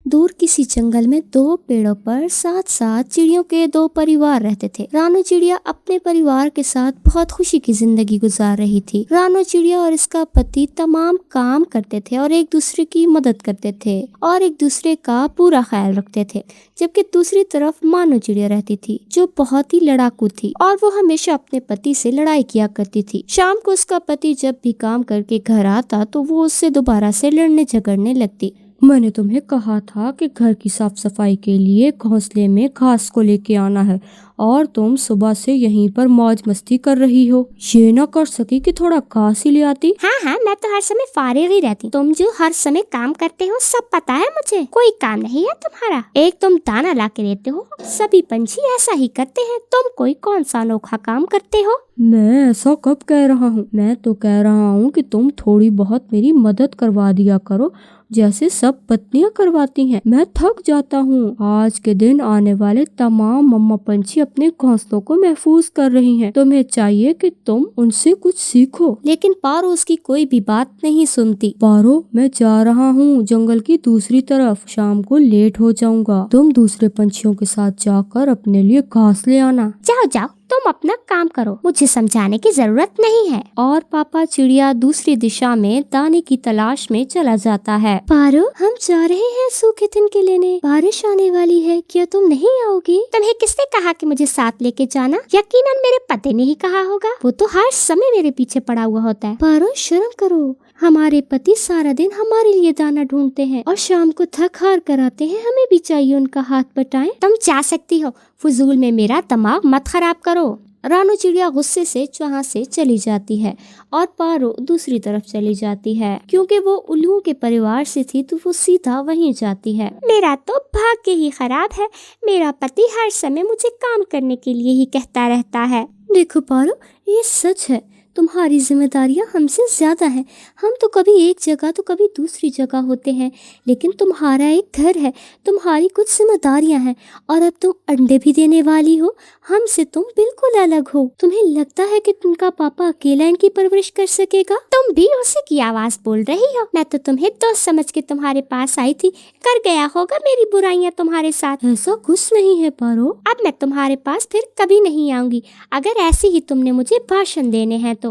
दूर किसी जंगल में दो पेड़ों पर साथ साथ चिड़ियों के दो परिवार रहते थे। रानू चिड़िया अपने परिवार के साथ बहुत खुशी की जिंदगी गुजार रही थी। रानू चिड़िया और इसका पति तमाम काम करते थे और एक दूसरे की मदद करते थे और एक दूसरे का पूरा ख्याल रखते थे। जबकि दूसरी तरफ मानू चिड़िया रहती थी जो बहुत ही लड़ाकू थी और वो हमेशा अपने पति से लड़ाई किया करती थी। शाम को उसका पति जब भी काम करके घर आता तो वो उससे दोबारा से लड़ने झगड़ने लगती। मैंने तुम्हें कहा था कि घर की साफ सफाई के लिए घोंसले में घास को लेके आना है और तुम सुबह से यहीं पर मौज मस्ती कर रही हो। ये ना कर सकी कि थोड़ा घास ही ले आती। हाँ, मैं तो हर समय फारिग ही रहती। तुम जो हर समय काम करते हो सब पता है मुझे। कोई काम नहीं है तुम्हारा। एक तुम दाना ला के देते हो, सभी पंछी ऐसा ही करते हैं। तुम कोई कौन सा अनोखा काम करते हो? मैं ऐसा कब कह रहा हूँ? मैं तो कह रहा हूँ कि तुम थोड़ी बहुत मेरी मदद करवा दिया करो जैसे सब पत्नियां करवाती हैं। मैं थक जाता हूँ। आज के दिन आने वाले तमाम मम्मा पंछी अपने घोंसलों को महफूज कर रही हैं। तुम्हें चाहिए कि तुम उनसे कुछ सीखो। लेकिन पारो उसकी कोई भी बात नहीं सुनती। पारो, मैं जा रहा हूँ जंगल की दूसरी तरफ। शाम को लेट हो जाऊंगा। तुम दूसरे पंछियों के साथ जाकर अपने लिए घास ले आना। जाओ, तुम अपना काम करो, मुझे समझाने की जरूरत नहीं है। और पापा चिड़िया दूसरी दिशा में दाने की तलाश में चला जाता है। पारो, हम जा रहे हैं सूखे तिनके लेने। बारिश आने वाली है, क्या तुम नहीं आओगी? तुम्हें किसने कहा कि मुझे साथ लेके जाना? यकीनन मेरे पति ने ही कहा होगा। वो तो हर समय मेरे पीछे पड़ा हुआ होता है। पारो, शर्म करो। हमारे पति सारा दिन हमारे लिए दाना ढूंढते हैं और शाम को थक हार कर आते हैं। हमें भी चाहिए उनका हाथ बटाएं। तुम जा सकती हो, फजूल में मेरा दिमाग मत खराब करो। रानू चिड़िया गुस्से से वहाँ से चली जाती है और पारो दूसरी तरफ चली जाती है। क्योंकि वो उल्लुओं के परिवार से थी तो वो सीधा वहीं जाती है। मेरा तो भाग्य ही खराब है। मेरा पति हर समय मुझे काम करने के लिए ही कहता रहता है। देखो पारो, ये सच है। तुम्हारी जिम्मेदारियां हमसे ज्यादा हैं। हम तो कभी एक जगह तो कभी दूसरी जगह होते हैं, लेकिन तुम्हारा एक घर है, तुम्हारी कुछ जिम्मेदारियां हैं और अब तुम अंडे भी देने वाली हो। हमसे तुम बिल्कुल अलग हो। तुम्हें लगता है कि तुमका पापा अकेला इनकी परवरिश कर सकेगा? तुम भी उसी की आवाज बोल रही हो। मैं तो तुम्हें दोस्त समझ के तुम्हारे पास आई थी। कर गया होगा मेरी बुराइयां तुम्हारे साथ। ऐसा कुछ नहीं है पारो। अब मैं तुम्हारे पास फिर कभी नहीं आऊंगी अगर ऐसे ही तुमने मुझे भाषण देने हैं तो।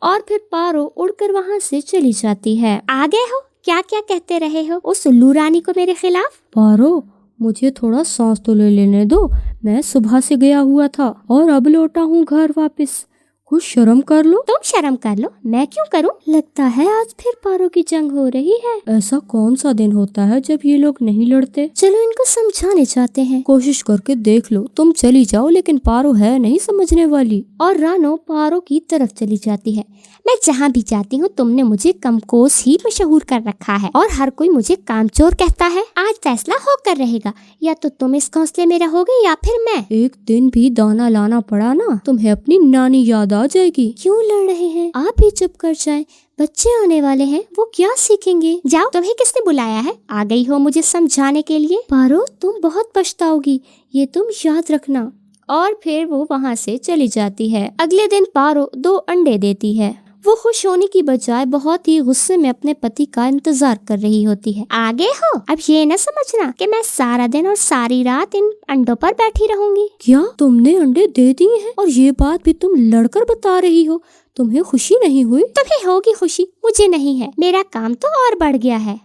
और फिर पारो उड़कर वहाँ से चली जाती है। आ गए हो? क्या क्या कहते रहे हो उस उल्लू रानी को मेरे खिलाफ? पारो, मुझे थोड़ा सांस तो ले लेने दो। मैं सुबह से गया हुआ था और अब लौटा हूँ घर वापस। कुछ शर्म कर लो। तुम शर्म कर लो, मैं क्यों करूं? लगता है आज फिर पारो की जंग हो रही है। ऐसा कौन सा दिन होता है जब ये लोग नहीं लड़ते? चलो इनको समझाने जाते हैं। कोशिश करके देख लो। तुम चली जाओ, लेकिन पारो है नहीं समझने वाली। और रानो पारो की तरफ चली जाती है। मैं जहाँ भी जाती हूँ तुमने मुझे कमकोस ही मशहूर कर रखा है और हर कोई मुझे कामचोर कहता है। आज फैसला होकर रहेगा, या तो तुम इस घोंसले में रहोगे या फिर मैं। एक दिन भी दाना लाना पड़ा ना, तुम्हें अपनी नानी याद आ जाएगी। क्यों लड़ रहे हैं? आप ही चुप कर जाएं। बच्चे आने वाले हैं, वो क्या सीखेंगे? जाओ, तुम्हें किसने बुलाया है? आ गई हो मुझे समझाने के लिए। पारो, तुम बहुत पछताओगी, ये तुम याद रखना। और फिर वो वहाँ से चली जाती है। अगले दिन पारो 2 अंडे देती है। वो खुश होने की बजाय बहुत ही गुस्से में अपने पति का इंतजार कर रही होती है। आ गए हो? अब ये न समझना कि मैं सारा दिन और सारी रात इन अंडों पर बैठी रहूंगी। क्या तुमने अंडे दे दिए हैं? और ये बात भी तुम लड़कर बता रही हो? तुम्हें खुशी नहीं हुई? तुम्हें होगी खुशी, मुझे नहीं है। मेरा काम तो और बढ़ गया है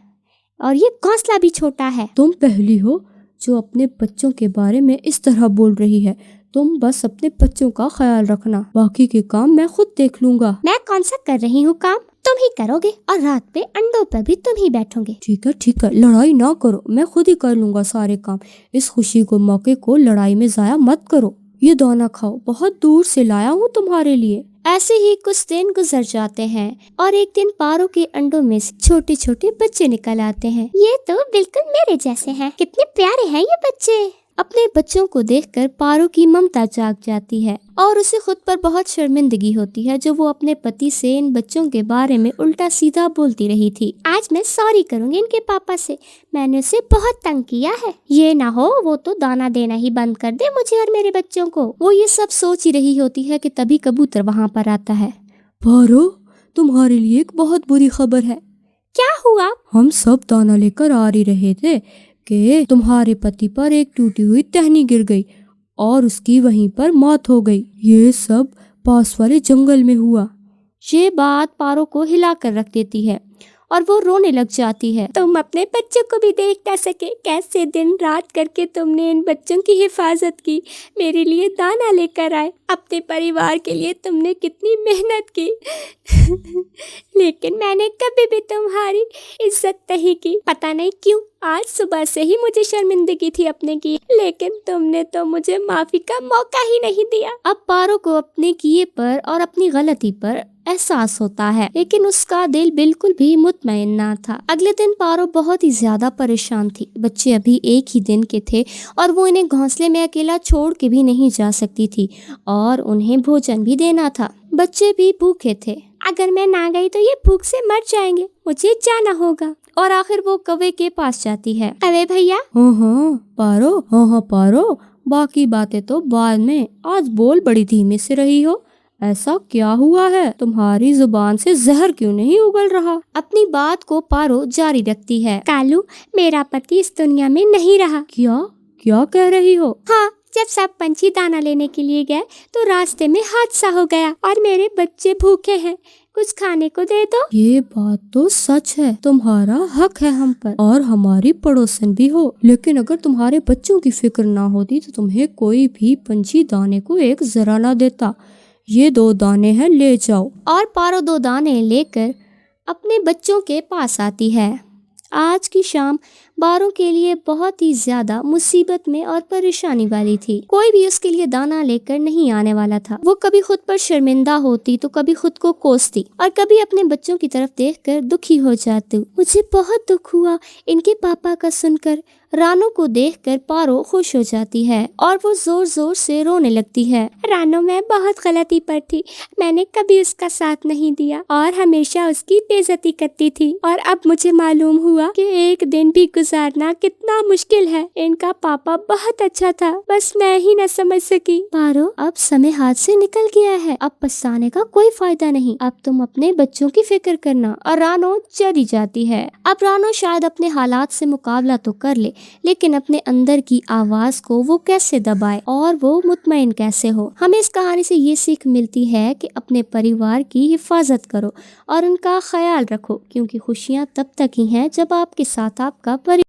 और ये घोंसला भी छोटा है। तुम पहली हो जो अपने बच्चों के बारे में इस तरह बोल रही है। तुम बस अपने बच्चों का ख्याल रखना, बाकी के काम मैं खुद देख लूंगा। मैं कौन सा कर रही हूँ काम? तुम ही करोगे और रात पे अंडों पर भी तुम ही बैठोगे। ठीक है, लड़ाई ना करो, मैं खुद ही कर लूंगा सारे काम। इस खुशी को मौके को लड़ाई में जाया मत करो। ये दाना खाओ, बहुत दूर से लाया हूँ तुम्हारे लिए। ऐसे ही कुछ दिन गुजर जाते हैं और एक दिन पारो के अंडों में से छोटे छोटे बच्चे निकल आते हैं। ये तो बिल्कुल मेरे जैसे हैं। कितने प्यारे हैं ये बच्चे। अपने बच्चों को देखकर पारो की ममता जाग जाती है और उसे खुद पर बहुत शर्मिंदगी होती है जो वो अपने पति से इन बच्चों के बारे में उल्टा सीधा बोलती रही थी। आज मैं सॉरी करूंगी इनके पापा से। मैंने उसे बहुत तंग किया है। ये ना हो वो तो दाना देना ही बंद कर दे मुझे और मेरे बच्चों को। वो ये सब सोच ही रही होती है कि तभी कबूतर वहाँ पर आता है। पारो, तुम्हारे लिए एक बहुत बुरी खबर है। क्या हुआ? हम सब दाना लेकर आ ही रहे थे, कि तुम्हारे पति पर एक टूटी हुई टहनी गिर गई और उसकी वहीं पर मौत हो गई। ये सब पास वाले जंगल में हुआ। ये बात पारो को हिला कर रख देती है और वो रोने लग जाती है। तुम अपने बच्चों को भी देख ना सके, कैसे दिन रात करके तुमने इन बच्चों की हिफाजत की, मेरे लिए दाना लेकर आए, अपने परिवार के लिए तुमने कितनी मेहनत की लेकिन मैंने कभी भी तुम्हारी इज्जत नहीं की। पता नहीं क्यों आज सुबह से ही मुझे शर्मिंदगी थी अपने की, लेकिन तुमने तो मुझे माफी का मौका ही नहीं दिया। अब पारो को अपने किए पर और अपनी गलती पर एहसास होता है, लेकिन उसका दिल बिल्कुल भी मुतमईन ना था। अगले दिन पारो बहुत ही ज्यादा परेशान थी। बच्चे अभी एक ही दिन के थे और वो इन्हें घोंसले में अकेला छोड़ के भी नहीं जा सकती थी और उन्हें भोजन भी देना था। बच्चे भी भूखे थे। अगर मैं ना गई तो ये भूख से मर जाएंगे, मुझे जाना होगा। और आखिर वो कौवे के पास जाती है। अरे भैया। हाँ पारो, बाकी बातें तो बाद में, आज बोल बड़ी धीमे से रही हो। ऐसा क्या हुआ है? तुम्हारी जुबान से जहर क्यों नहीं उगल रहा? अपनी बात को पारो जारी रखती है। कालू, मेरा पति इस दुनिया में नहीं रहा। क्या कह रही हो? हाँ, जब सब पंछी दाना लेने के लिए गए तो रास्ते में हादसा हो गया और मेरे बच्चे भूखे हैं, कुछ खाने को दे दो। ये बात तो सच है, तुम्हारा हक है हम पर और हमारी पड़ोसन भी हो, लेकिन अगर तुम्हारे बच्चों की फिक्र ना होती तो तुम्हें कोई भी पंछी दाने को एक जरा ना देता। ये 2 दाने हैं, ले जाओ। और पारो 2 दाने लेकर अपने बच्चों के पास आती है। आज की शाम बारों के लिए बहुत ही ज्यादा मुसीबत में और परेशानी वाली थी। कोई भी उसके लिए दाना लेकर नहीं आने वाला था। वो कभी खुद पर शर्मिंदा होती तो कभी खुद को कोसती और कभी अपने बच्चों की तरफ देखकर दुखी हो जाती। मुझे बहुत दुख हुआ इनके पापा का सुनकर। रानो को देखकर पारो खुश हो जाती है और वो जोर जोर से रोने लगती है। रानो, मैं बहुत गलती पर थी, मैंने कभी उसका साथ नहीं दिया और हमेशा उसकी बेइज्जती करती थी और अब मुझे मालूम हुआ कि एक दिन भी गुजारना कितना मुश्किल है। इनका पापा बहुत अच्छा था, बस मैं ही न समझ सकी। पारो, अब समय हाथ से निकल गया है, अब पछताने का कोई फायदा नहीं। अब तुम अपने बच्चों की फिक्र करना। और रानो चली जाती है। अब रानो शायद अपने हालात से मुकाबला तो कर ले, लेकिन अपने अंदर की आवाज को वो कैसे दबाए और वो मुतमईन कैसे हो। हमें इस कहानी से ये सीख मिलती है कि अपने परिवार की हिफाजत करो और उनका ख्याल रखो, क्योंकि खुशियाँ तब तक ही हैं जब आपके साथ आपका परिवार।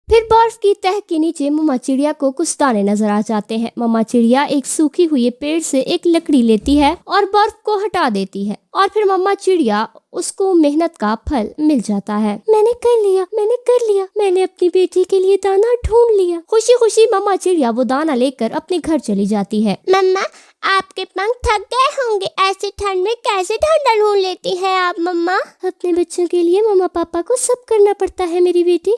फिर बर्फ की तह के नीचे मम्मा चिड़िया को कुछ दाने नजर आ जाते हैं। मम्मा चिड़िया एक सूखी हुई पेड़ से एक लकड़ी लेती है और बर्फ को हटा देती है और फिर मम्मा चिड़िया उसको मेहनत का फल मिल जाता है। मैंने कर लिया, मैंने अपनी बेटी के लिए दाना ढूंढ लिया। खुशी खुशी मम्मा चिड़िया वो दाना लेकर अपने घर चली जाती है। मम्मा, आपके पंख थक गए होंगे, ऐसे ठंड में कैसे दाना ढूंढ लेती हैं आप मम्मा? अपने बच्चों के लिए मम्मा पापा को सब करना पड़ता है मेरी बेटी।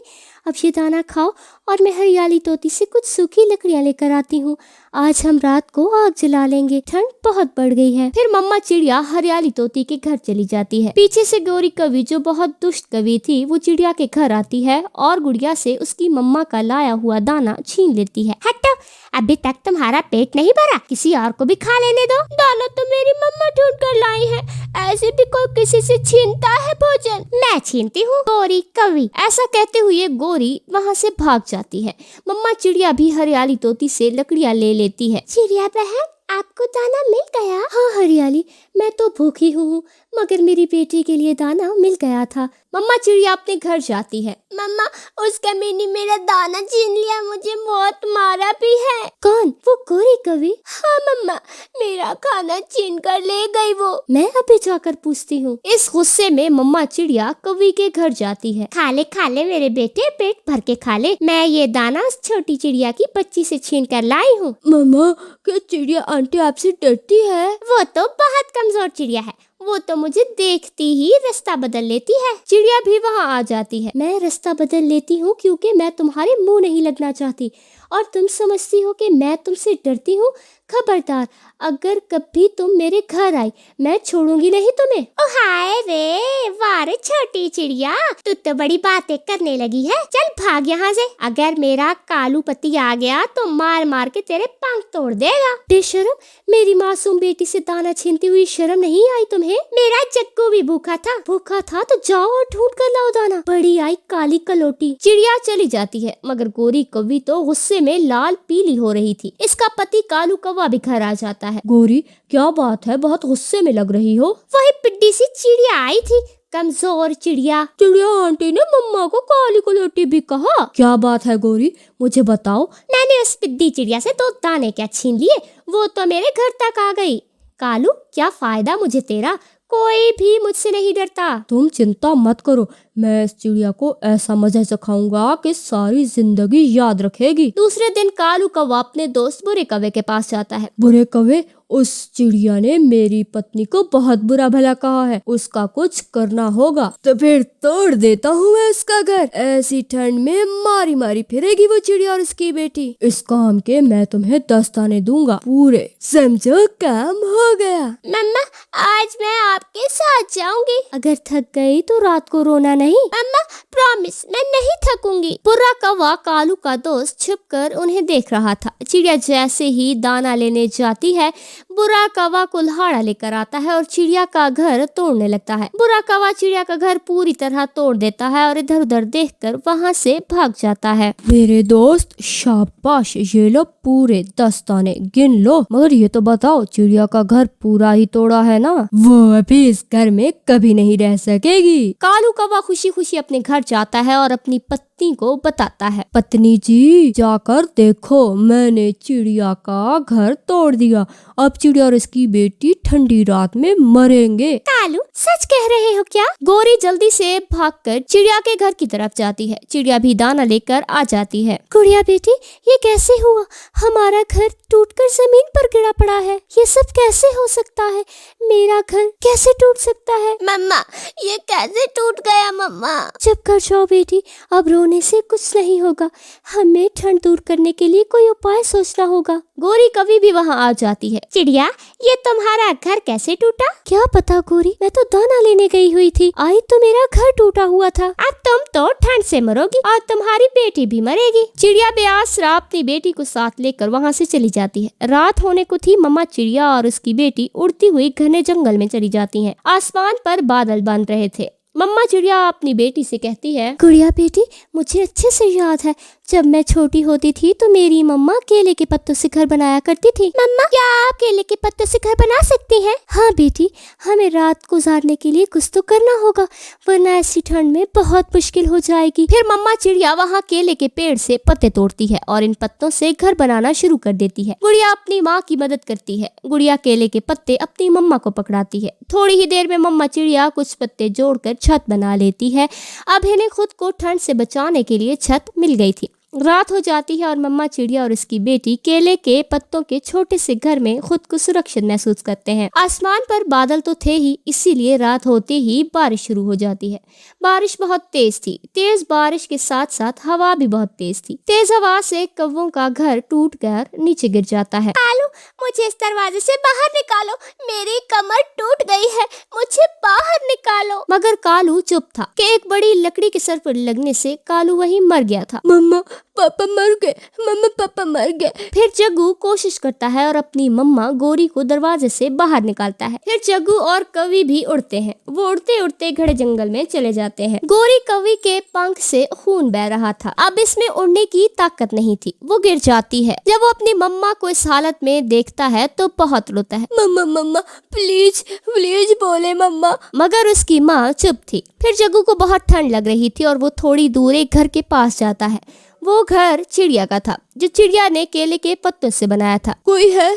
अब ये दाना खाओ और मैं हरियाली तोती से कुछ सूखी लकड़ियाँ लेकर आती हूँ। आज हम रात को आग जला लेंगे, ठंड बहुत बढ़ गई है। फिर मम्मा चिड़िया हरियाली तोती के घर चली जाती है। पीछे से गौरी कवि, जो बहुत दुष्ट कवि थी, वो चिड़िया के घर आती है और गुड़िया से उसकी मम्मा का लाया हुआ दाना छीन लेती है। हटो, अभी तक तुम्हारा पेट नहीं भरा, किसी और को भी खा लेने दो। दाना तो मेरी मम्मा ढूंढ कर लाई है, ऐसे भी कोई किसी से छीनता है भोजन? मैं छीनती हूँ, गौरी कवि। ऐसा कहते हुए गौरी वहाँ से भाग जाती है। मम्मा चिड़िया भी हरियाली तोती से लकड़ियाँ ले लेती है। चिड़िया बहन, आपको दाना मिल गया? हाँ हरियाली, मैं तो भूखी हूँ, मगर मेरी बेटी के लिए दाना मिल गया था। मम्मा चिड़िया अपने घर जाती है। मम्मा, उस कमीनी मेरा दाना छीन लिया, मुझे बहुत मारा भी है। कौन? वो गौरी कवि? हाँ मम्मा, मेरा खाना छीन कर ले गई वो। मैं अभी जाकर पूछती हूँ। इस गुस्से में मम्मा चिड़िया कवि के घर जाती है। खा ले मेरे बेटे, पेट भर के खा ले। मैं ये दाना उस छोटी चिड़िया की बच्ची से छीन कर लाई हूँ। मम्मा, क्या चिड़िया आंटी आपसे डरती है? वो तो बहुत कमजोर चिड़िया है, वो तो मुझे देखती ही रास्ता बदल लेती है। चिड़िया भी वहाँ आ जाती है। मैं रास्ता बदल लेती हूँ क्योंकि मैं तुम्हारे मुंह नहीं लगना चाहती और तुम समझती हो कि मैं तुमसे डरती हूँ। खबरदार, अगर कभी तुम मेरे घर आई, मैं छोड़ूंगी नहीं तुम्हें। ओ हाय रे, वाह अरे छोटी चिड़िया, तू तो बड़ी बातें करने लगी है। चल भाग यहाँ से। अगर मेरा कालू पति आ गया तो मार मार के तेरे पंख तोड़ देगा। बेशरम, मेरी मासूम बेटी से दाना छीनती हुई शर्म नहीं आई तुम्हें? मेरा जग्गू भी भूखा था तो जाओ और ढूंढ कर लाओ दाना। बड़ी आई काली कलोटी। चिड़िया चली जाती है मगर गोरी कौवी तो गुस्से में लाल पीली हो रही थी। इसका पति कालू कौवा भी घर आ जाता है। गोरी, क्या बात है, बहुत गुस्से में लग रही हो? वही पिड्डी सी चिड़िया आई थी, कमजोर चिड़िया। चिड़िया आंटी ने मम्मा को काली कलोटी भी कहा। क्या बात है गोरी, मुझे बताओ। मैंने उस पिड्डी चिड़िया से 2 दाने क्या छीन लिए, वो तो मेरे घर तक आ गई। कालू, क्या फायदा मुझे तेरा, कोई भी मुझसे नहीं डरता। तुम चिंता मत करो, मैं इस चिड़िया को ऐसा मजा सिखाऊंगा कि सारी जिंदगी याद रखेगी। दूसरे दिन कालू कौवा अपने दोस्त बुरे कौवे के पास जाता है। बुरे कौवे, उस चिड़िया ने मेरी पत्नी को बहुत बुरा भला कहा है, उसका कुछ करना होगा। तो फिर तोड़ देता हूँ मैं उसका घर। ऐसी ठंड में मारी मारी फिरेगी वो चिड़िया और उसकी बेटी। इस काम के मैं तुम्हें 10 दाने दूंगा पूरे, समझो काम हो गया। मम्मा, आज मैं आपके साथ जाऊंगी। अगर थक गई तो रात को रोना नहीं। मम्मा, प्रॉमिस, मैं नहीं थकूंगी। बुरा कौवा कालू का दोस्त छुपकर उन्हें देख रहा था। चिड़िया जैसे ही दाना लेने जाती है, बुरा कौवा कुल्हाड़ा लेकर आता है और चिड़िया का घर तोड़ने लगता है। बुरा कौवा चिड़िया का घर पूरी तरह तोड़ देता है और इधर उधर देखकर वहाँ से भाग जाता है। मेरे दोस्त, शाबाश, ये लो पूरे 10 दाने, गिन लो। मगर ये तो बताओ, चिड़िया का घर पूरा ही तोड़ा है ना? वो अभी इस घर में कभी नहीं रह सकेगी। कालू कौवा खुशी खुशी अपने घर जाता है और अपनी पत्नी को बताता है। पत्नी जी, जाकर देखो, मैंने चिड़िया का घर तोड़ दिया। अब चिड़िया और इसकी बेटी ठंडी रात में मरेंगे। कालू, सच कह रहे हो क्या? गोरी जल्दी से भागकर चिड़िया के घर की तरफ जाती है। चिड़िया भी दाना लेकर आ जाती है। गुड़िया बेटी, ये कैसे हुआ? हमारा घर टूटकर जमीन पर गिरा पड़ा है। ये सब कैसे हो सकता है? मेरा घर कैसे टूट सकता है? मम्मा, ये कैसे टूट गया मम्मा? चुप कर जाओ बेटी, अब रोने से कुछ नहीं होगा। हमें ठंड दूर करने के लिए कोई उपाय सोचना होगा। गोरी कभी भी वहाँ आ जाती है। चिड़िया, ये तुम्हारा घर कैसे टूटा? क्या पता गोरी, मैं तो दाना लेने गई हुई थी, आई तो मेरा घर टूटा हुआ था। अब तुम तो ठंड से मरोगी और तुम्हारी बेटी भी मरेगी। चिड़िया बेआसरा अपनी बेटी को साथ लेकर वहाँ से चली जाती है। रात होने को थी, मम्मा चिड़िया और उसकी बेटी उड़ती हुई घने जंगल में चली जाती हैं। आसमान पर बादल बन रहे थे। मम्मा चिड़िया अपनी बेटी से कहती है, गुड़िया बेटी, मुझे अच्छे से याद है, जब मैं छोटी होती थी तो मेरी मम्मा केले के पत्तों से घर बनाया करती थी। मम्मा, क्या आप केले के पत्तों से घर बना सकती हैं? हाँ बेटी, हमें रात गुजारने के लिए कुछ तो करना होगा, वरना ऐसी ठंड में बहुत मुश्किल हो जाएगी। फिर मम्मा चिड़िया वहाँ केले के पेड़ से पत्ते तोड़ती है और इन पत्तों से घर बनाना शुरू कर देती है। गुड़िया अपनी माँ की मदद करती है। गुड़िया केले के पत्ते अपनी मम्मा को पकड़ाती है। थोड़ी ही देर में मम्मा चिड़िया कुछ पत्ते जोड़कर छत बना लेती है। अब इन्हें खुद को ठंड से बचाने के लिए छत मिल गई थी। रात हो जाती है और मम्मा चिड़िया और उसकी बेटी केले के पत्तों के छोटे से घर में खुद को सुरक्षित महसूस करते हैं। आसमान पर बादल तो थे ही, इसीलिए रात होते ही बारिश शुरू हो जाती है। बारिश बहुत तेज थी। तेज बारिश के साथ साथ हवा भी बहुत तेज थी। तेज हवा से कौवों का घर टूट कर नीचे गिर जाता है। कालू, मुझे इस दरवाजे से बाहर निकालो, मेरी कमर टूट गई है, मुझे बाहर निकालो। मगर कालू चुप था कि एक बड़ी लकड़ी के सर पर लगने से कालू वहीं मर गया था। मम्मा पापा मर गए, मम्मा पापा मर गए। फिर जग्गू कोशिश करता है और अपनी मम्मा गोरी को दरवाजे से बाहर निकालता है। फिर जग्गू और कौवी भी उड़ते हैं। वो उड़ते उड़ते घने जंगल में चले जाते हैं। गोरी कौवी के पंख से खून बह रहा था। अब इसमें उड़ने की ताकत नहीं थी। वो गिर जाती है। जब वो अपनी मम्मा को इस हालत में देखता है तो बहुत रोता है। मम्मा मम्मा प्लीज प्लीज बोले मम्मा। मगर उसकी माँ चुप थी। फिर जग्गू को बहुत ठंड लग रही थी और वो थोड़ी दूर एक घर के पास जाता है। वो घर चिड़िया का था, जो चिड़िया ने केले के पत्तों से बनाया था। कोई है,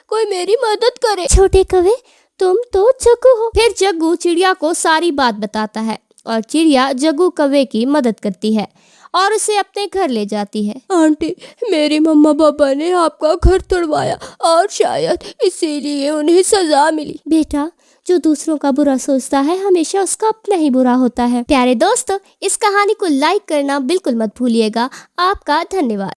कोई मेरी मदद करे। छोटे कौवे, तुम तो जग्गू हो। फिर जग्गू चिड़िया को सारी बात बताता है और चिड़िया जग्गू कौवे की मदद करती है और उसे अपने घर ले जाती है। आंटी, मेरी मम्मा पापा ने आपका घर तोड़वाया और शायद इसीलिए उन्हें सजा मिली। बेटा, जो दूसरों का बुरा सोचता है हमेशा उसका अपना ही बुरा होता है। प्यारे दोस्तों, इस कहानी को लाइक करना बिल्कुल मत भूलिएगा। आपका धन्यवाद।